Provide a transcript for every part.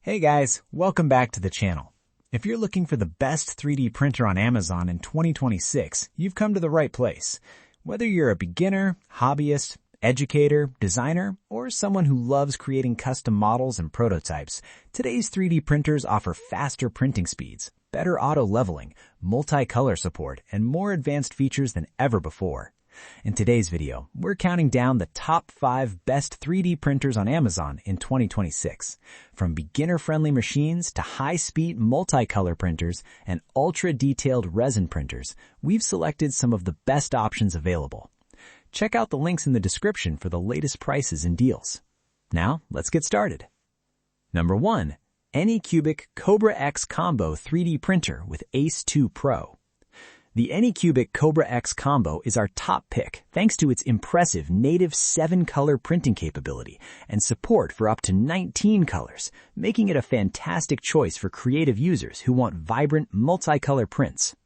Hey guys, welcome back to the channel. If you're looking for the best 3D printer on Amazon in 2026, you've come to the right place. Whether you're a beginner, hobbyist, educator, designer, or someone who loves creating custom models and prototypes, today's 3D printers offer faster printing speeds, better auto leveling, multicolor support, and more advanced features than ever before. In today's video, we're counting down the top 5 best 3D printers on Amazon in 2026. From beginner-friendly machines to high-speed multicolor printers and ultra-detailed resin printers, we've selected some of the best options available. Check out the links in the description for the latest prices and deals. Now, let's get started. Number 1. Anycubic Kobra X Combo 3D Printer with Ace 2 Pro. The Anycubic Kobra X Combo is our top pick thanks to its impressive native 7-color printing capability and support for up to 19 colors, making it a fantastic choice for creative users who want vibrant multicolor prints.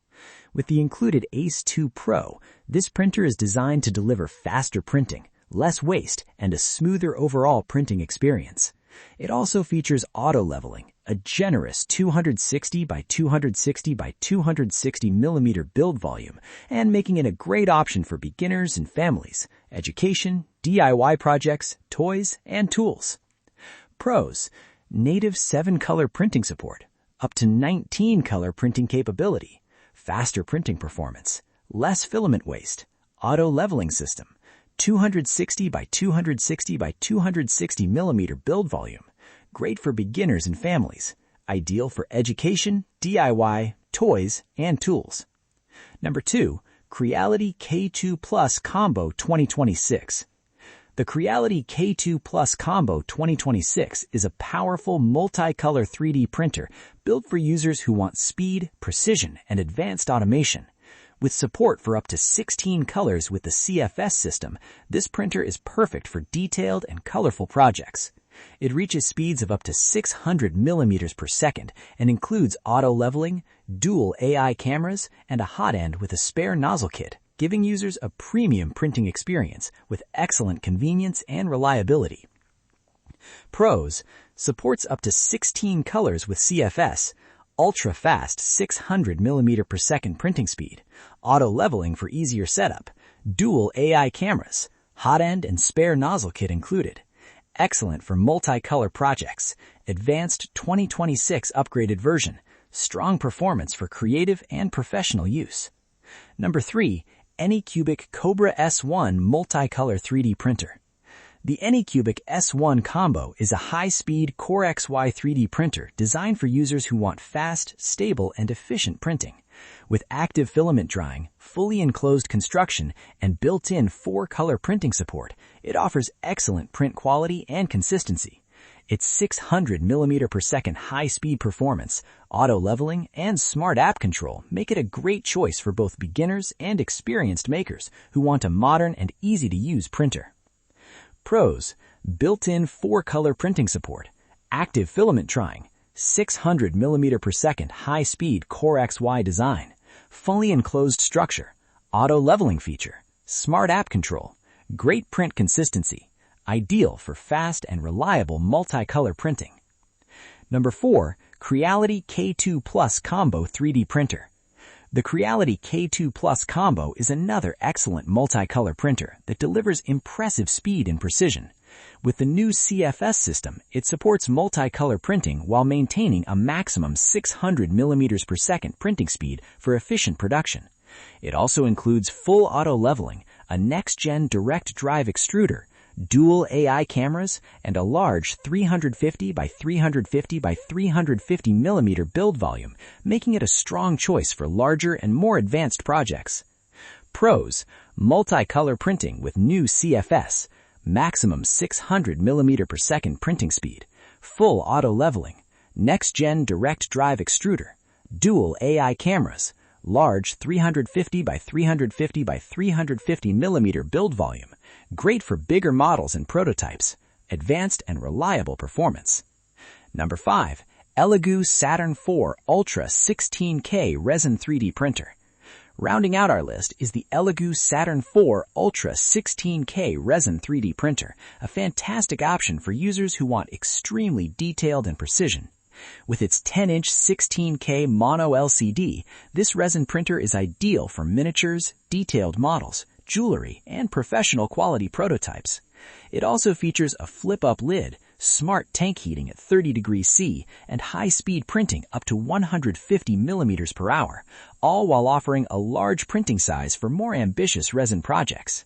With the included Ace 2 Pro, this printer is designed to deliver faster printing, less waste, and a smoother overall printing experience. It also features auto leveling, a generous 260 by 260 by 260 millimeter build volume, and making it a great option for beginners and families, education, DIY projects, toys, and tools. Pros: native 7-color printing support, up to 19-color printing capability, faster printing performance, less filament waste, auto leveling system, 260 by 260 by 260 millimeter build volume, great for beginners and families, ideal for education, DIY, toys, and tools. Number 2, Creality K2 Plus Combo 2026. The Creality K2 Plus Combo 2026 is a powerful multicolor 3D printer built for users who want speed, precision, and advanced automation. With support for up to 16 colors with the CFS system, this printer is perfect for detailed and colorful projects. It reaches speeds of up to 600 millimeters per second and includes auto leveling, dual AI cameras, and a hot end with a spare nozzle kit, giving users a premium printing experience with excellent convenience and reliability. Pros: supports up to 16 colors with CFS, ultra-fast 600 millimeter per second printing speed, auto leveling for easier setup, dual AI cameras, hot end and spare nozzle kit included. Excellent for multicolor projects, advanced 2026 upgraded version, strong performance for creative and professional use. Number 3, Anycubic Kobra S1 Multicolor 3D Printer. The Anycubic S1 Combo is a high-speed CoreXY 3D printer designed for users who want fast, stable, and efficient printing. With active filament drying, fully enclosed construction, and built-in 4-color printing support, it offers excellent print quality and consistency. Its 600 millimeter per second high-speed performance, auto leveling, and smart app control make it a great choice for both beginners and experienced makers who want a modern and easy-to-use printer. Pros: built-in 4-color printing support, active filament drying, 600 millimeter per second high-speed CoreXY design, fully enclosed structure, auto leveling feature, smart app control, great print consistency, ideal for fast and reliable multicolor printing. Number 4, Creality K2 Plus Combo 3D Printer. The Creality K2 Plus Combo is another excellent multicolor printer that delivers impressive speed and precision. With the new CFS system, it supports multicolor printing while maintaining a maximum 600 millimeters per second printing speed for efficient production. It also includes full auto leveling, a next-gen direct drive extruder, dual AI cameras, and a large 350 by 350 by 350 millimeter build volume, making it a strong choice for larger and more advanced projects. Pros: multicolor printing with new CFS, maximum 600 millimeter per second printing speed, full auto leveling, next-gen direct drive extruder, dual AI cameras, large 350 by 350 by 350 millimeter build volume, great for bigger models and prototypes, advanced and reliable performance. Number 5, ELEGOO Saturn 4 Ultra 16K Resin 3D Printer. Rounding out our list is the ELEGOO Saturn 4 Ultra 16K Resin 3D printer, a fantastic option for users who want extremely detailed and precision. With its 10-inch 16K mono LCD, this resin printer is ideal for miniatures, detailed models, jewelry, and professional quality prototypes. It also features a flip-up lid, smart tank heating at 30 degrees C, and high-speed printing up to 150 millimeters per hour, all while offering a large printing size for more ambitious resin projects.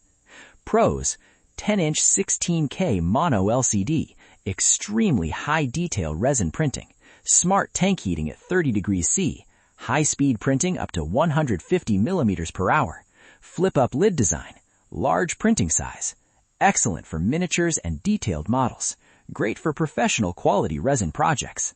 Pros: 10-inch 16K mono LCD, extremely high-detail resin printing, smart tank heating at 30 degrees C, high-speed printing up to 150 millimeters per hour, flip-up lid design, large printing size, excellent for miniatures and detailed models, great for professional quality resin projects.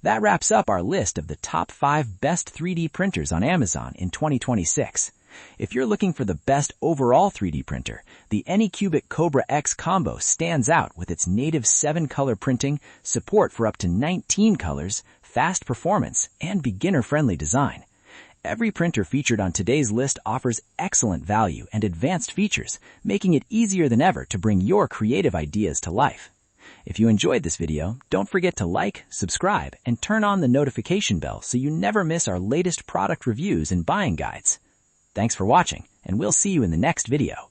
That wraps up our list of the top 5 best 3D printers on Amazon in 2026. If you're looking for the best overall 3D printer, the Anycubic Kobra X Combo stands out with its native 7-color printing, support for up to 19 colors, fast performance, and beginner-friendly design. Every printer featured on today's list offers excellent value and advanced features, making it easier than ever to bring your creative ideas to life. If you enjoyed this video, don't forget to like, subscribe, and turn on the notification bell so you never miss our latest product reviews and buying guides. Thanks for watching, and we'll see you in the next video.